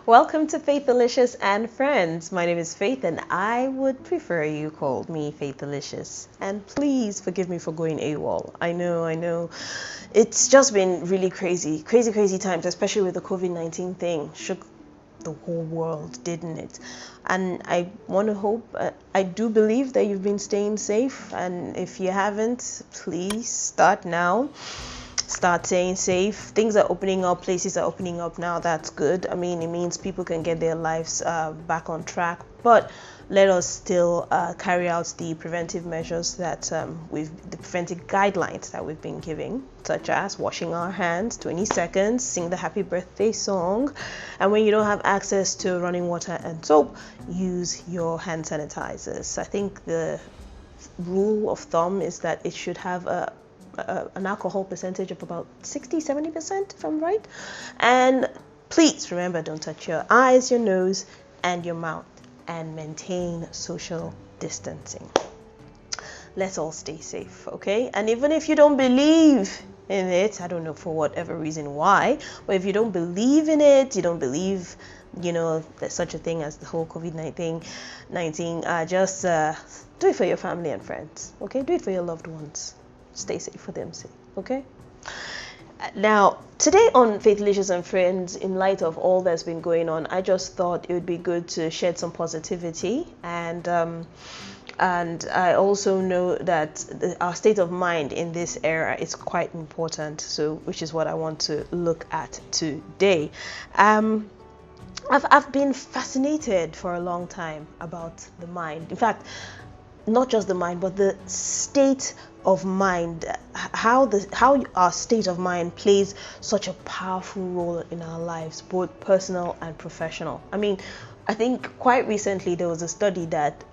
Welcome to Faithelicious and Friends. My name is Faith and I would prefer you called me Faithelicious. And please forgive me for going AWOL. I know. It's just been really crazy times, especially with the COVID-19 thing. Shook the whole world, didn't it? And I want to hope, I do believe that you've been staying safe. And if you haven't, please start now. Start staying safe. Things are opening up, places are opening up now. That's good. I mean, it means people can get their lives back on track, but let us still carry out the preventive measures that the preventive guidelines that we've been giving, such as washing our hands 20 seconds, sing the happy birthday song, and when you don't have access to running water and soap, use your hand sanitizers. I think the rule of thumb is that it should have an alcohol percentage of about 60-70%, if I'm right. And please remember, don't touch your eyes, your nose, and your mouth, and maintain social distancing. Let's all stay safe, okay? And even if you don't believe in it, I don't know for whatever reason why, but if you don't believe in it, you don't believe, there's such a thing as the whole COVID-19, just do it for your family and friends, okay? Do it for your loved ones. Stay safe for them sake, okay? Now, today on Faithelicious and Friends, in light of all that's been going on, I just thought it would be good to shed some positivity, and I also know that our state of mind in this era is quite important, so which is what I want to look at today. I've been fascinated for a long time about the mind. In fact, not just the mind, but the state of mind, how our state of mind plays such a powerful role in our lives, both personal and professional. I mean, I think quite recently there was a study that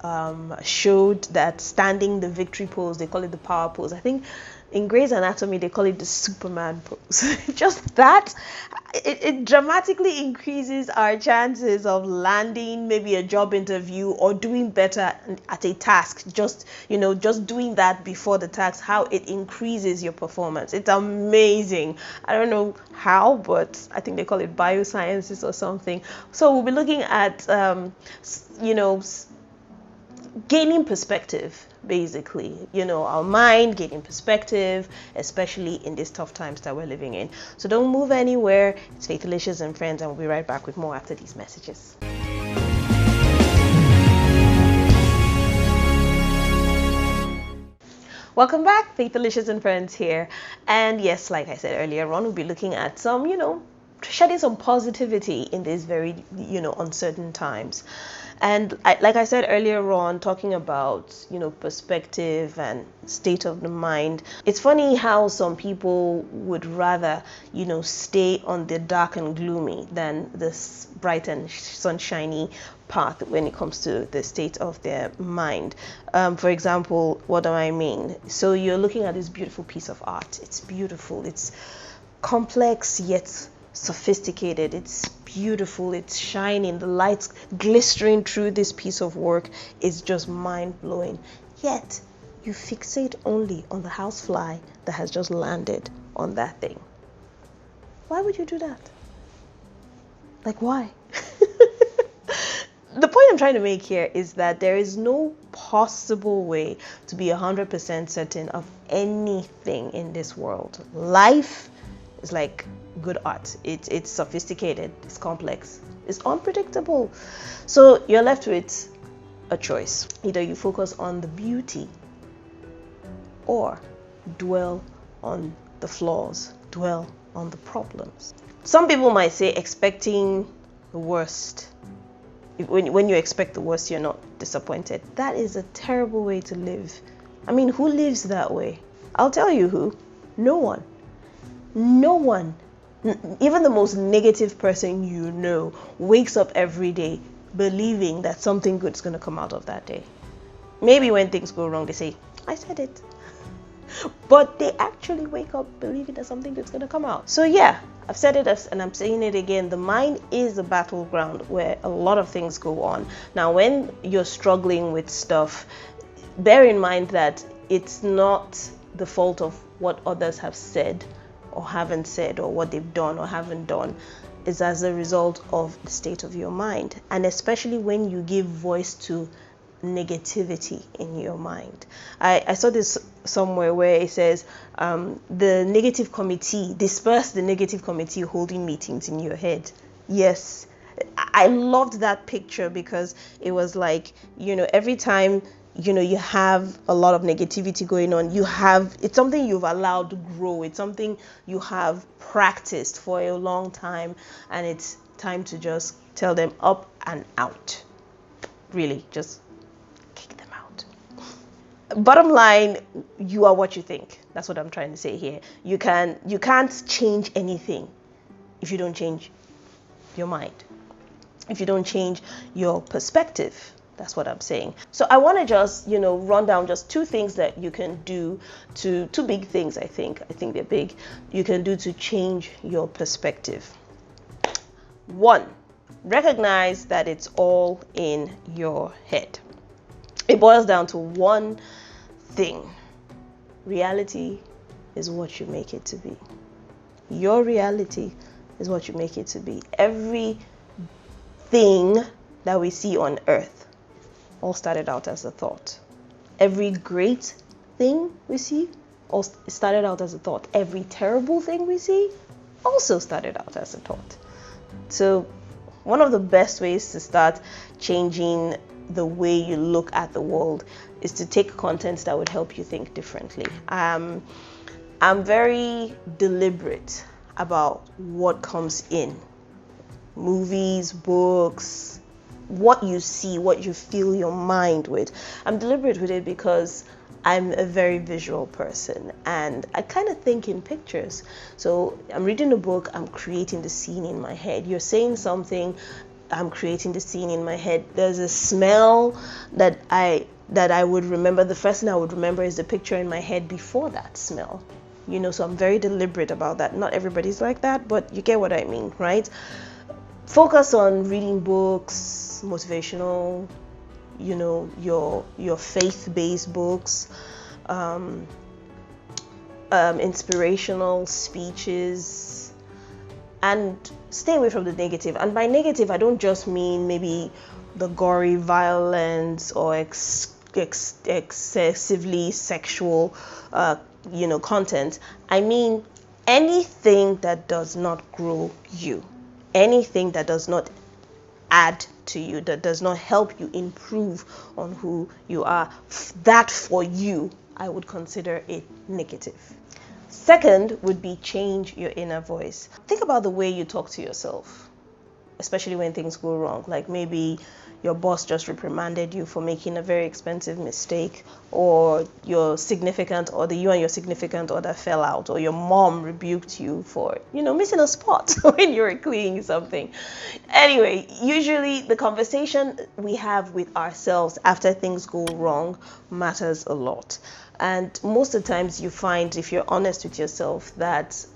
showed that standing the victory pose, they call it the power pose. I think in Grey's Anatomy they call it the Superman pose. Just that, it dramatically increases our chances of landing maybe a job interview or doing better at a task. Just doing that before the task, how it increases your performance. It's amazing. I don't know how, but I think they call it biosciences or something. So we'll be looking at gaining perspective, basically, our mind gaining perspective, especially in these tough times that we're living in. So don't move anywhere. It's Faithelicious and Friends, and we'll be right back with more after these messages. Welcome back, Faithelicious and Friends here. And yes, like I said earlier on, we'll be looking at some, shedding some positivity in these very, uncertain times. And like I said earlier on, talking about, perspective and state of the mind, it's funny how some people would rather, stay on the dark and gloomy than this bright and sunshiny path when it comes to the state of their mind. For example, what do I mean? So you're looking at this beautiful piece of art. It's beautiful. It's complex yet sophisticated. It's beautiful. It's shining. The lights glistering through this piece of work is just mind-blowing. Yet you fixate only on the housefly that has just landed on that thing. Why would you do that? Like, why? The point I'm trying to make here is that there is no possible way to be 100% certain of anything in this world. Life is like good art. It's sophisticated, it's complex, it's unpredictable. So you're left with a choice. Either you focus on the beauty or dwell on the flaws, dwell on the problems. Some people might say expecting the worst. When you expect the worst, you're not disappointed. That is a terrible way to live. I mean, who lives that way? I'll tell you who. No one. No one. Even the most negative person wakes up every day believing that something good is going to come out of that day. Maybe when things go wrong, they say, I said it. But they actually wake up believing that something good is going to come out. So yeah, I've said it and I'm saying it again. The mind is a battleground where a lot of things go on. Now, when you're struggling with stuff, bear in mind that it's not the fault of what others have said or haven't said, or what they've done or haven't done. is as a result of the state of your mind, and especially when you give voice to negativity in your mind. I saw this somewhere where it says the negative committee, disperse the negative committee holding meetings in your head. Yes, I loved that picture because it was like, every time you have a lot of negativity going on, it's something you've allowed to grow, it's something you have practiced for a long time, and it's time to just tell them up and out. Really, just kick them out. Bottom line, you are what you think. That's what I'm trying to say here. You can't change anything if you don't change your mind, if you don't change your perspective. That's what I'm saying. So I want to just, run down just two things that you can do two big things. I think they're big. You can do to change your perspective. One, recognize that it's all in your head. It boils down to one thing. Reality is what you make it to be. Your reality is what you make it to be. Everything that we see on earth all started out as a thought. Every great thing we see all started out as a thought. Every terrible thing we see also started out as a thought. So one of the best ways to start changing the way you look at the world is to take content that would help you think differently. I'm very deliberate about what comes in. Movies, books, what you see, what you fill your mind with. I'm deliberate with it because I'm a very visual person and I kind of think in pictures. So I'm reading a book, I'm creating the scene in my head. You're saying something, I'm creating the scene in my head. There's a smell that I would remember. The first thing I would remember is the picture in my head before that smell. So I'm very deliberate about that. Not everybody's like that, but you get what I mean, right? Focus on reading books, motivational, your faith-based books, inspirational speeches, and stay away from the negative. And by negative, I don't just mean maybe the gory violence or excessively sexual, content. I mean anything that does not grow you. Anything that does not add to you, that does not help you improve on who you are, that for you, I would consider it negative. Second would be change your inner voice. Think about the way you talk to yourself, especially when things go wrong. Like maybe your boss just reprimanded you for making a very expensive mistake, or your significant other, you and your significant other fell out, or your mom rebuked you for, missing a spot when you were cleaning something. Anyway, usually the conversation we have with ourselves after things go wrong matters a lot. And most of the times you find, if you're honest with yourself, that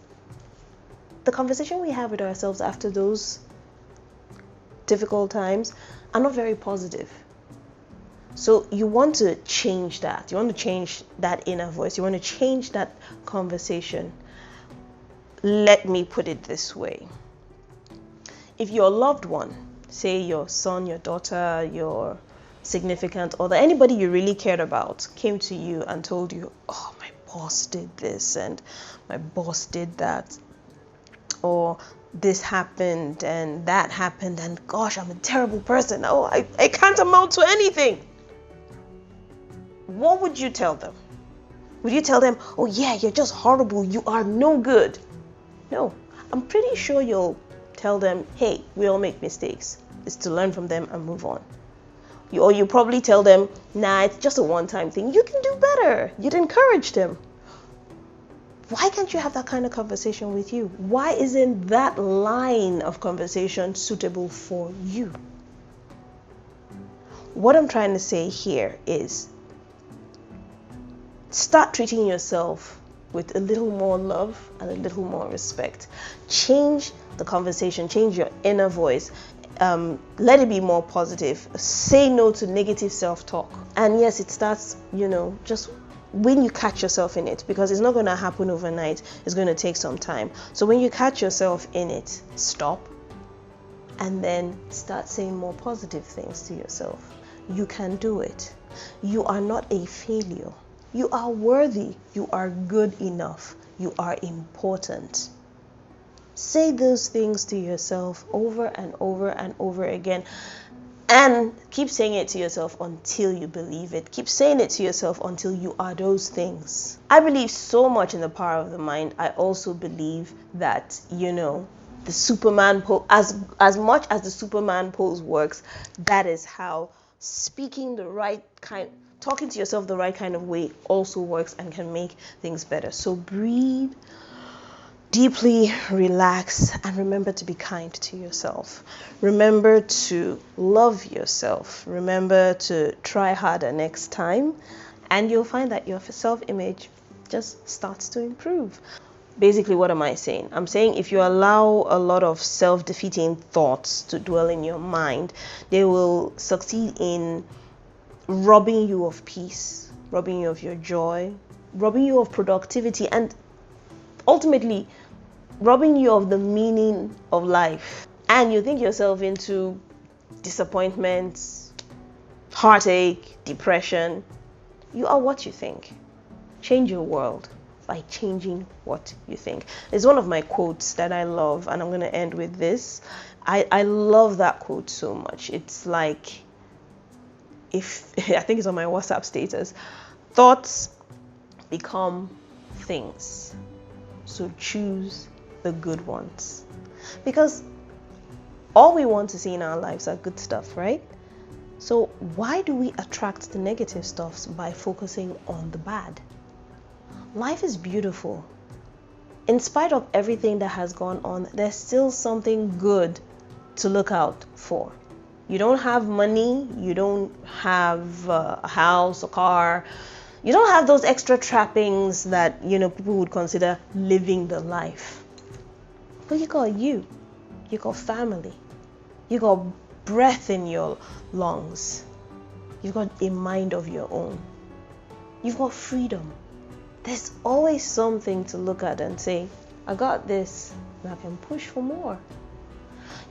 the conversation we have with ourselves after those difficult times are not very positive. So you want to change that. You want to change that inner voice. You want to change that conversation. Let me put it this way. If your loved one, say your son, your daughter, your significant other, anybody you really cared about, came to you and told you, oh, my boss did this and my boss did that, or this happened and that happened, and gosh, I'm a terrible person. Oh, I can't amount to anything. What would you tell them? Would you tell them, oh yeah, you're just horrible, you are no good? No, I'm pretty sure you'll tell them, hey, we all make mistakes. It's to learn from them and move on. Or you probably tell them, nah, it's just a one-time thing. You can do better. You'd encourage them. Why can't you have that kind of conversation with you? Why isn't that line of conversation suitable for you? What I'm trying to say here is start treating yourself with a little more love and a little more respect. Change the conversation, change your inner voice. Let it be more positive. Say no to negative self-talk. And yes, it starts, just when you catch yourself in it, because it's not going to happen overnight. It's going to take some time. So when you catch yourself in it, stop, and then start saying more positive things to yourself. You can do it. You are not a failure. You are worthy. You are good enough. You are important. Say those things to yourself over and over and over again. And keep saying it to yourself until you believe it. Keep saying it to yourself until you are those things. I believe so much in the power of the mind. I also believe that, the Superman pose, as much as the Superman pose works, that is how speaking the right kind, talking to yourself the right kind of way also works and can make things better. So breathe deeply, relax, and remember to be kind to yourself. Remember to love yourself. Remember to try harder next time, and you'll find that your self-image just starts to improve. Basically, what am I saying? I'm saying if you allow a lot of self-defeating thoughts to dwell in your mind, they will succeed in robbing you of peace, robbing you of your joy, robbing you of productivity, and ultimately robbing you of the meaning of life. And you think yourself into disappointments, heartache, depression. You are what you think. Change your world by changing what you think. It's one of my quotes that I love, and I'm going to end with this. I love that quote so much. It's like, I think it's on my WhatsApp status, thoughts become things. So choose the good ones. Because all we want to see in our lives are good stuff, right? So why do we attract the negative stuff by focusing on the bad? Life is beautiful. In spite of everything that has gone on, there's still something good to look out for. You don't have money, you don't have a house, a car, you don't have those extra trappings that, people would consider living the life. But you got family, you got breath in your lungs, you've got a mind of your own, you've got freedom. There's always something to look at and say, I got this, and I can push for more.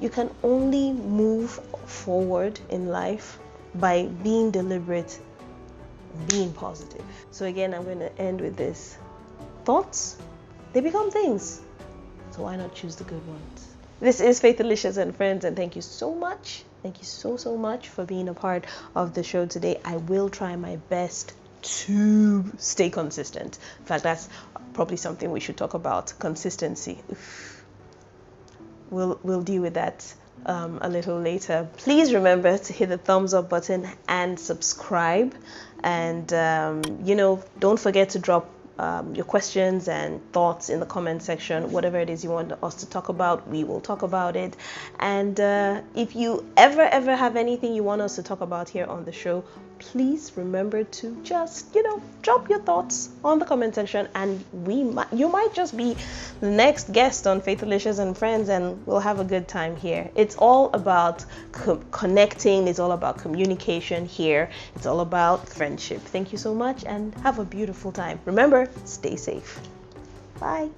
You can only move forward in life by being deliberate, being positive. So again, I'm going to end with this. Thoughts, they become things. So why not choose the good ones? This is Faithelicious and friends, and thank you so much. Thank you so much for being a part of the show today. I will try my best to stay consistent. In fact, that's probably something we should talk about, consistency. We'll deal with that a little later. Please remember to hit the thumbs up button and subscribe, and don't forget to drop your questions and thoughts in the comment section. Whatever it is you want us to talk about, we will talk about it. And if you ever have anything you want us to talk about here on the show, please remember to just drop your thoughts on the comment section, and you might just be the next guest on Faithelicious and Friends, and we'll have a good time here. It's all about connecting, it's all about communication here, it's all about friendship. Thank you so much, and have a beautiful time. Remember, stay safe. Bye.